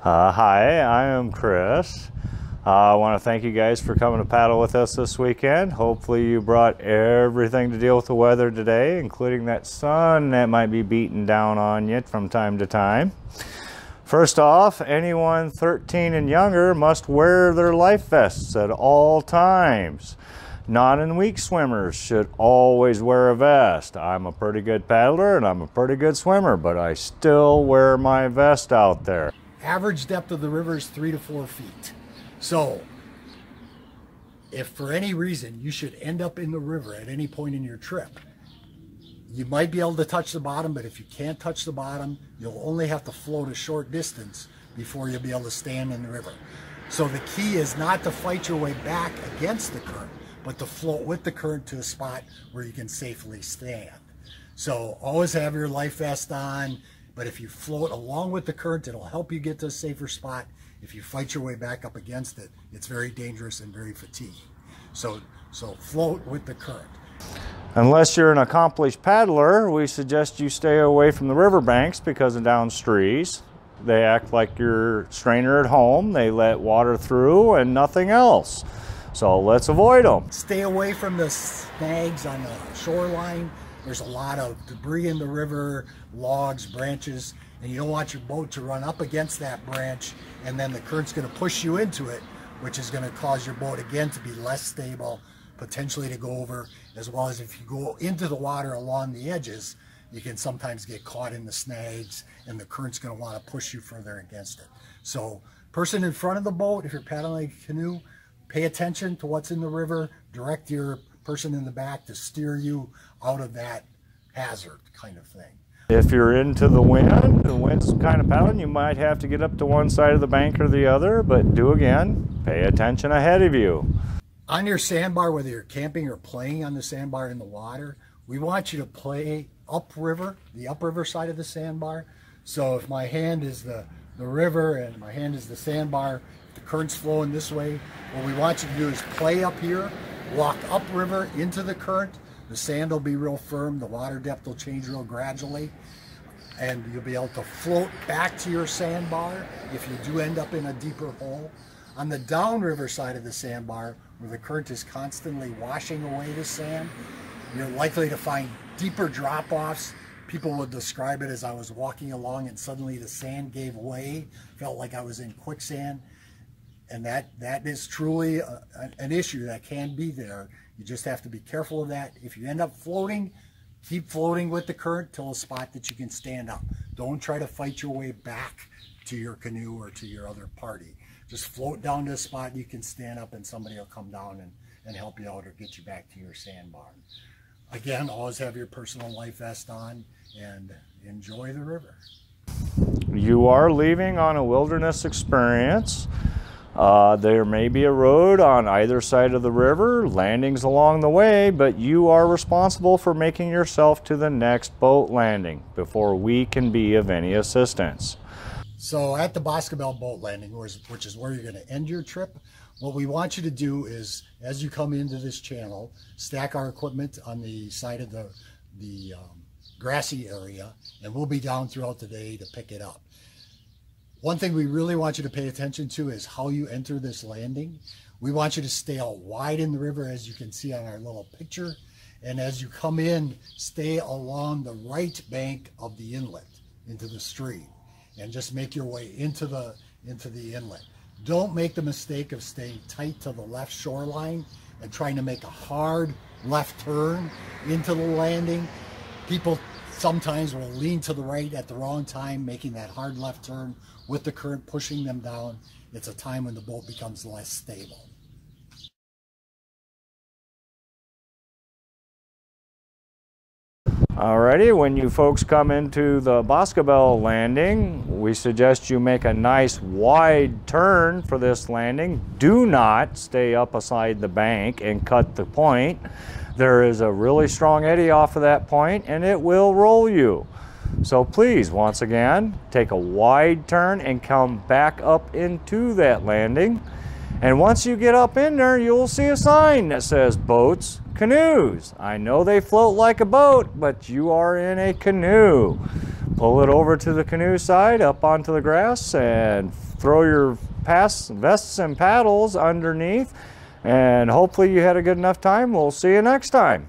Hi, I am Chris. I want to thank you guys for coming to paddle with us this weekend. Hopefully you brought everything to deal with the weather today, including that sun that might be beating down on you from time to time. First off, anyone 13 and younger must wear their life vests at all times. Non and weak swimmers should always wear a vest. I'm a pretty good paddler and I'm a pretty good swimmer, but I still wear my vest out there. Average depth of the river is 3 to 4 feet. So if for any reason you should end up in the river at any point in your trip, you might be able to touch the bottom, but if you can't touch the bottom, you'll only have to float a short distance before you'll be able to stand in the river. So the key is not to fight your way back against the current, but to float with the current to a spot where you can safely stand. So always have your life vest on, but if you float along with the current, it'll help you get to a safer spot. If you fight your way back up against it, it's very dangerous and very fatiguing. So float with the current. Unless you're an accomplished paddler, we suggest you stay away from the riverbanks because of downstrees. They act like your strainer at home. They let water through and nothing else. So let's avoid them. Stay away from the snags on the shoreline. There's a lot of debris in the river, logs, branches, and you don't want your boat to run up against that branch, and then the current's going to push you into it, which is going to cause your boat again to be less stable, potentially to go over, as well as if you go into the water along the edges, you can sometimes get caught in the snags, and the current's going to want to push you further against it. So person in front of the boat, if you're paddling a canoe, pay attention to what's in the river, direct your person in the back to steer you out of that hazard kind of thing. If you're into the wind's kind of paddling, you might have to get up to one side of the bank or the other, but do again, pay attention ahead of you. On your sandbar, whether you're camping or playing on the sandbar in the water, we want you to play upriver, the upriver side of the sandbar. So if my hand is the river and my hand is the sandbar, the current's flowing this way, what we want you to do is play up here, walk upriver into the current. The sand will be real firm, the water depth will change real gradually, and you'll be able to float back to your sandbar if you do end up in a deeper hole. On the downriver side of the sandbar, where the current is constantly washing away the sand, you're likely to find deeper drop-offs. People would describe it as I was walking along and suddenly the sand gave way, felt like I was in quicksand. And that is truly an issue that can be there. You just have to be careful of that. If you end up floating, keep floating with the current till a spot that you can stand up. Don't try to fight your way back to your canoe or to your other party. Just float down to a spot you can stand up and somebody will come down and help you out or get you back to your sandbar. Again, always have your personal life vest on and enjoy the river. You are leaving on a wilderness experience. There may be a road on either side of the river, landings along the way, but you are responsible for making yourself to the next boat landing before we can be of any assistance. So at the Boscobel boat landing, which is where you're going to end your trip, what we want you to do is, as you come into this channel, stack our equipment on the side of the grassy area, and we'll be down throughout the day to pick it up. One thing we really want you to pay attention to is how you enter this landing. We want you to stay out wide in the river, as you can see on our little picture. And as you come in, stay along the right bank of the inlet into the stream and just make your way into the inlet. Don't make the mistake of staying tight to the left shoreline and trying to make a hard left turn into the landing. People sometimes will lean to the right at the wrong time, making that hard left turn with the current pushing them down. It's a time when the boat becomes less stable. Alrighty, when you folks come into the Boscobel landing, we suggest you make a nice wide turn for this landing. Do not stay up beside the bank and cut the point. There is a really strong eddy off of that point and it will roll you. So please, once again, take a wide turn and come back up into that landing. And once you get up in there, you'll see a sign that says boats, canoes. I know they float like a boat, but you are in a canoe. Pull it over to the canoe side, up onto the grass, and throw your vests and paddles underneath, and hopefully you had a good enough time. We'll see you next time.